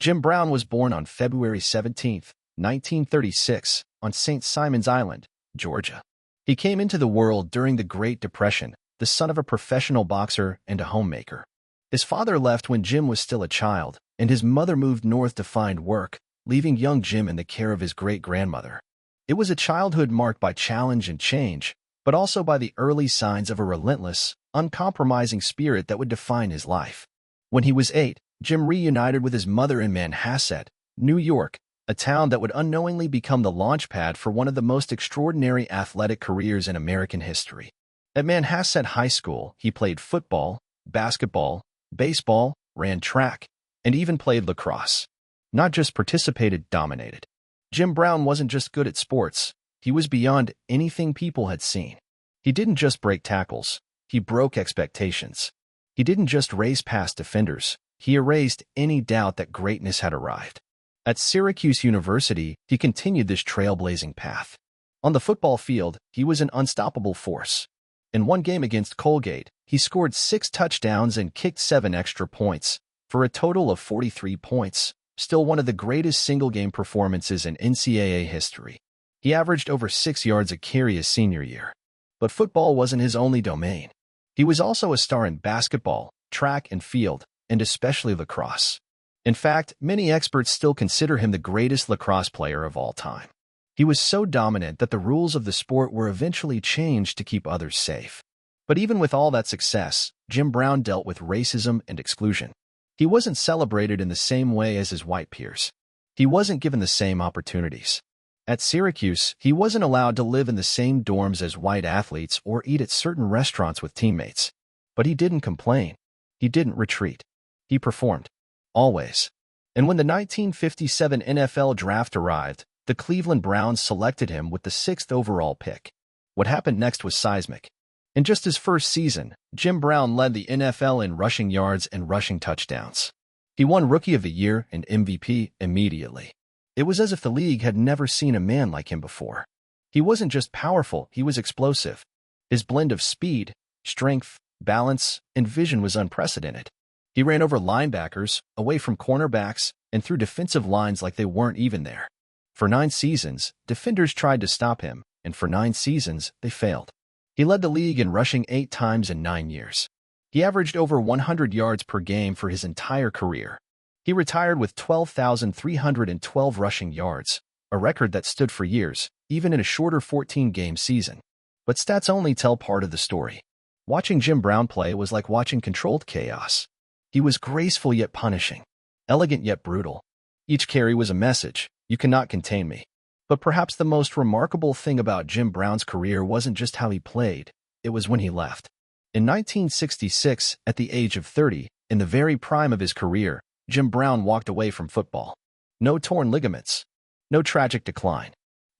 Jim Brown was born on February 17, 1936, on St. Simon's Island, Georgia. He came into the world during the Great Depression, the son of a professional boxer and a homemaker. His father left when Jim was still a child, and his mother moved north to find work, leaving young Jim in the care of his great-grandmother. It was a childhood marked by challenge and change, but also by the early signs of a relentless, uncompromising spirit that would define his life. When he was 8, Jim reunited with his mother in Manhasset, New York, a town that would unknowingly become the launchpad for one of the most extraordinary athletic careers in American history. At Manhasset High School, he played football, basketball, baseball, ran track, and even played lacrosse. Not just participated, dominated. Jim Brown wasn't just good at sports, he was beyond anything people had seen. He didn't just break tackles, he broke expectations. He didn't just race past defenders, he erased any doubt that greatness had arrived. At Syracuse University, he continued this trailblazing path. On the football field, he was an unstoppable force. In one game against Colgate, he scored 6 touchdowns and kicked 7 extra points, for a total of 43 points, still one of the greatest single-game performances in NCAA history. He averaged over 6 yards a carry his senior year. But football wasn't his only domain. He was also a star in basketball, track and field, and especially lacrosse. In fact, many experts still consider him the greatest lacrosse player of all time. He was so dominant that the rules of the sport were eventually changed to keep others safe. But even with all that success, Jim Brown dealt with racism and exclusion. He wasn't celebrated in the same way as his white peers. He wasn't given the same opportunities. At Syracuse, he wasn't allowed to live in the same dorms as white athletes or eat at certain restaurants with teammates. But he didn't complain. He didn't retreat. He performed. Always. And when the 1957 NFL draft arrived, the Cleveland Browns selected him with the 6th overall pick. What happened next was seismic. In just his first season, Jim Brown led the NFL in rushing yards and rushing touchdowns. He won Rookie of the Year and MVP immediately. It was as if the league had never seen a man like him before. He wasn't just powerful, he was explosive. His blend of speed, strength, balance, and vision was unprecedented. He ran over linebackers, away from cornerbacks, and through defensive lines like they weren't even there. For 9 seasons, defenders tried to stop him, and for 9 seasons, they failed. He led the league in rushing 8 times in 9 years. He averaged over 100 yards per game for his entire career. He retired with 12,312 rushing yards, a record that stood for years, even in a shorter 14-game season. But stats only tell part of the story. Watching Jim Brown play was like watching controlled chaos. He was graceful yet punishing, elegant yet brutal. Each carry was a message, you cannot contain me. But perhaps the most remarkable thing about Jim Brown's career wasn't just how he played, it was when he left. In 1966, at the age of 30, in the very prime of his career, Jim Brown walked away from football. No torn ligaments. No tragic decline.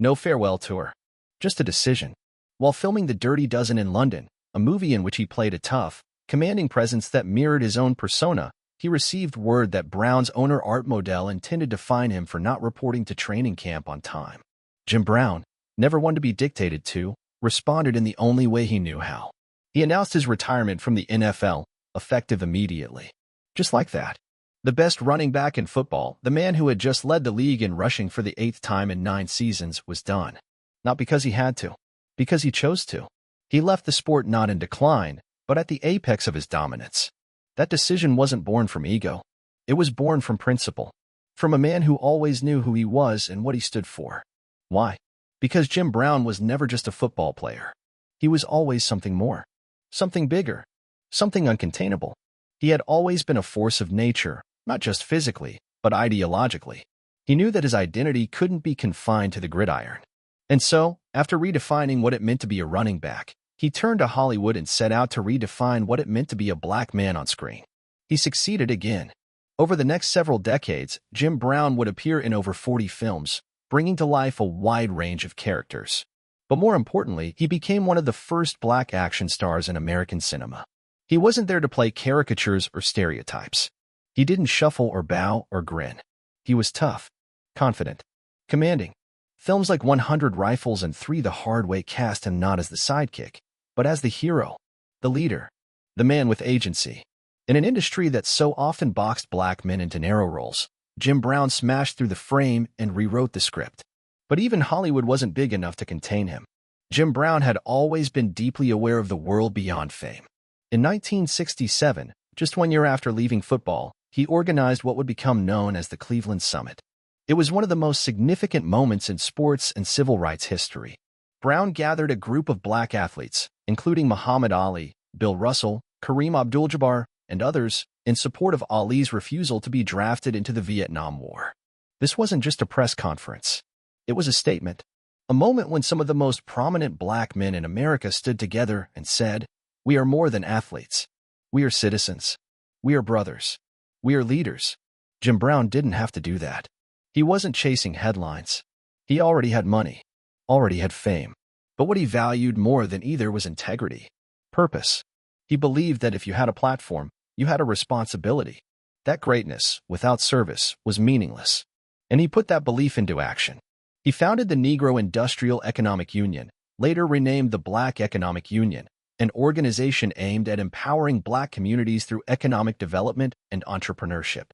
No farewell tour. Just a decision. While filming The Dirty Dozen in London, a movie in which he played a tough, commanding presence that mirrored his own persona, he received word that Brown's owner Art Modell intended to fine him for not reporting to training camp on time. Jim Brown, never one to be dictated to, responded in the only way he knew how. He announced his retirement from the NFL, effective immediately. Just like that. The best running back in football, the man who had just led the league in rushing for the 8th time in 9 seasons, was done. Not because he had to. Because he chose to. He left the sport not in decline, but at the apex of his dominance. That decision wasn't born from ego. It was born from principle. From a man who always knew who he was and what he stood for. Why? Because Jim Brown was never just a football player. He was always something more. Something bigger. Something uncontainable. He had always been a force of nature, not just physically, but ideologically. He knew that his identity couldn't be confined to the gridiron. And so, after redefining what it meant to be a running back, he turned to Hollywood and set out to redefine what it meant to be a black man on screen. He succeeded again. Over the next several decades, Jim Brown would appear in over 40 films, bringing to life a wide range of characters. But more importantly, he became one of the first black action stars in American cinema. He wasn't there to play caricatures or stereotypes. He didn't shuffle or bow or grin. He was tough, confident, commanding. Films like 100 Rifles and 3 The Hard Way cast him not as the sidekick, but as the hero, the leader, the man with agency. In an industry that so often boxed black men into narrow roles, Jim Brown smashed through the frame and rewrote the script. But even Hollywood wasn't big enough to contain him. Jim Brown had always been deeply aware of the world beyond fame. In 1967, just 1 year after leaving football, he organized what would become known as the Cleveland Summit. It was one of the most significant moments in sports and civil rights history. Brown gathered a group of black athletes, including Muhammad Ali, Bill Russell, Kareem Abdul-Jabbar, and others, in support of Ali's refusal to be drafted into the Vietnam War. This wasn't just a press conference. It was a statement, a moment when some of the most prominent black men in America stood together and said, "We are more than athletes. We are citizens. We are brothers. We are leaders." Jim Brown didn't have to do that. He wasn't chasing headlines. He already had money, already had fame. But what he valued more than either was integrity, purpose. He believed that if you had a platform, you had a responsibility. That greatness, without service, was meaningless. And he put that belief into action. He founded the Negro Industrial Economic Union, later renamed the Black Economic Union, an organization aimed at empowering black communities through economic development and entrepreneurship.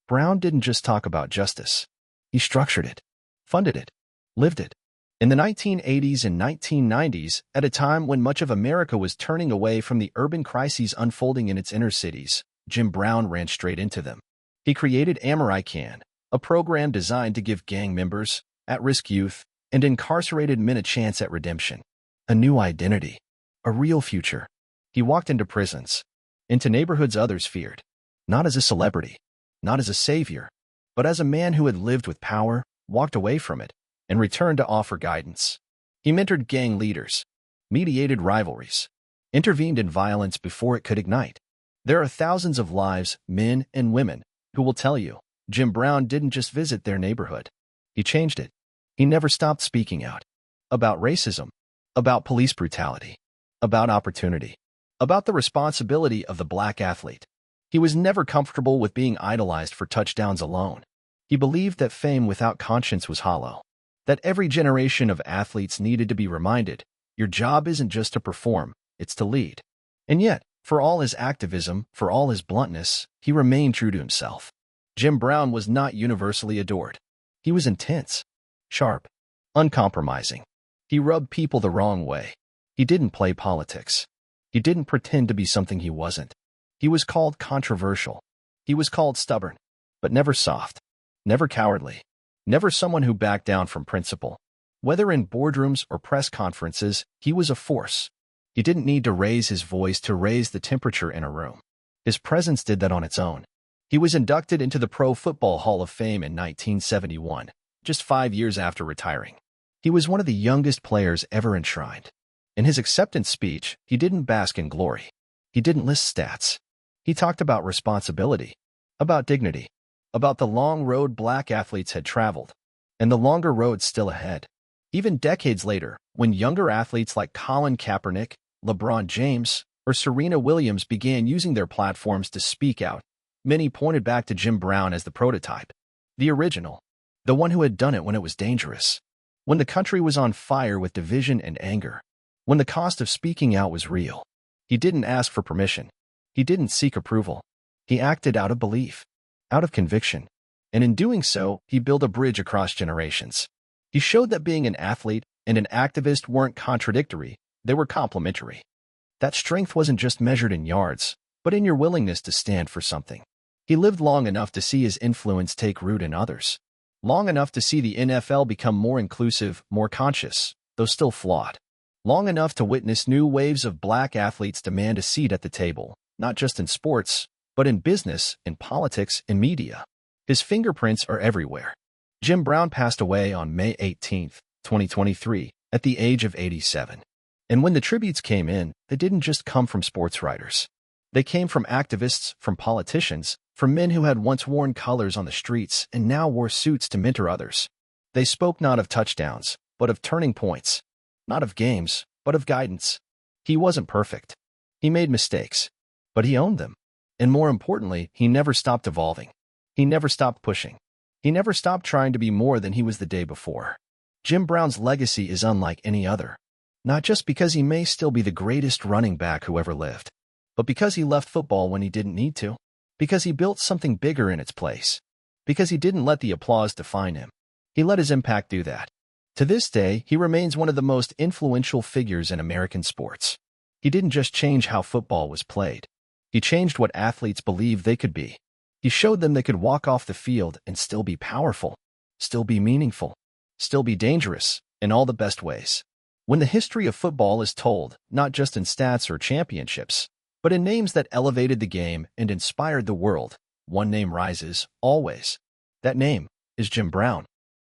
Brown didn't just talk about justice. He structured it, funded it, lived it. In the 1980s and 1990s, at a time when much of America was turning away from the urban crises unfolding in its inner cities, Jim Brown ran straight into them. He created Amer-I-Can, a program designed to give gang members, at-risk youth, and incarcerated men a chance at redemption, a new identity, a real future. He walked into prisons, into neighborhoods others feared, not as a celebrity, not as a savior, but as a man who had lived with power, walked away from it, and returned to offer guidance. He mentored gang leaders, mediated rivalries, intervened in violence before it could ignite. There are thousands of lives, men and women, who will tell you, Jim Brown didn't just visit their neighborhood. He changed it. He never stopped speaking out. About racism, about police brutality, about opportunity, about the responsibility of the black athlete. He was never comfortable with being idolized for touchdowns alone. He believed that fame without conscience was hollow, that every generation of athletes needed to be reminded, your job isn't just to perform, it's to lead. And yet, for all his activism, for all his bluntness, he remained true to himself. Jim Brown was not universally adored. He was intense, sharp, uncompromising. He rubbed people the wrong way. He didn't play politics. He didn't pretend to be something he wasn't. He was called controversial. He was called stubborn, but never soft, never cowardly, never someone who backed down from principle. Whether in boardrooms or press conferences, he was a force. He didn't need to raise his voice to raise the temperature in a room. His presence did that on its own. He was inducted into the Pro Football Hall of Fame in 1971, just 5 years after retiring. He was one of the youngest players ever enshrined. In his acceptance speech, he didn't bask in glory. He didn't list stats. He talked about responsibility, about dignity, about the long road black athletes had traveled, and the longer road still ahead. Even decades later, when younger athletes like Colin Kaepernick, LeBron James, or Serena Williams began using their platforms to speak out, many pointed back to Jim Brown as the prototype, the original, the one who had done it when it was dangerous, when the country was on fire with division and anger, when the cost of speaking out was real. He didn't ask for permission. He didn't seek approval. He acted out of belief, out of conviction, and in doing so, he built a bridge across generations. He showed that being an athlete and an activist weren't contradictory, they were complementary. That strength wasn't just measured in yards, but in your willingness to stand for something. He lived long enough to see his influence take root in others, long enough to see the NFL become more inclusive, more conscious, though still flawed, long enough to witness new waves of black athletes demand a seat at the table, not just in sports, but in business, in politics, in media. His fingerprints are everywhere. Jim Brown passed away on May 18, 2023, at the age of 87. And when the tributes came in, they didn't just come from sports writers. They came from activists, from politicians, from men who had once worn colors on the streets and now wore suits to mentor others. They spoke not of touchdowns, but of turning points, not of games, but of guidance. He wasn't perfect. He made mistakes, but he owned them. And more importantly, he never stopped evolving. He never stopped pushing. He never stopped trying to be more than he was the day before. Jim Brown's legacy is unlike any other, not just because he may still be the greatest running back who ever lived, but because he left football when he didn't need to, because he built something bigger in its place, because he didn't let the applause define him. He let his impact do that. To this day, he remains one of the most influential figures in American sports. He didn't just change how football was played. He changed what athletes believed they could be. He showed them they could walk off the field and still be powerful, still be meaningful, still be dangerous, in all the best ways. When the history of football is told, not just in stats or championships, but in names that elevated the game and inspired the world, one name rises, always. That name is Jim Brown.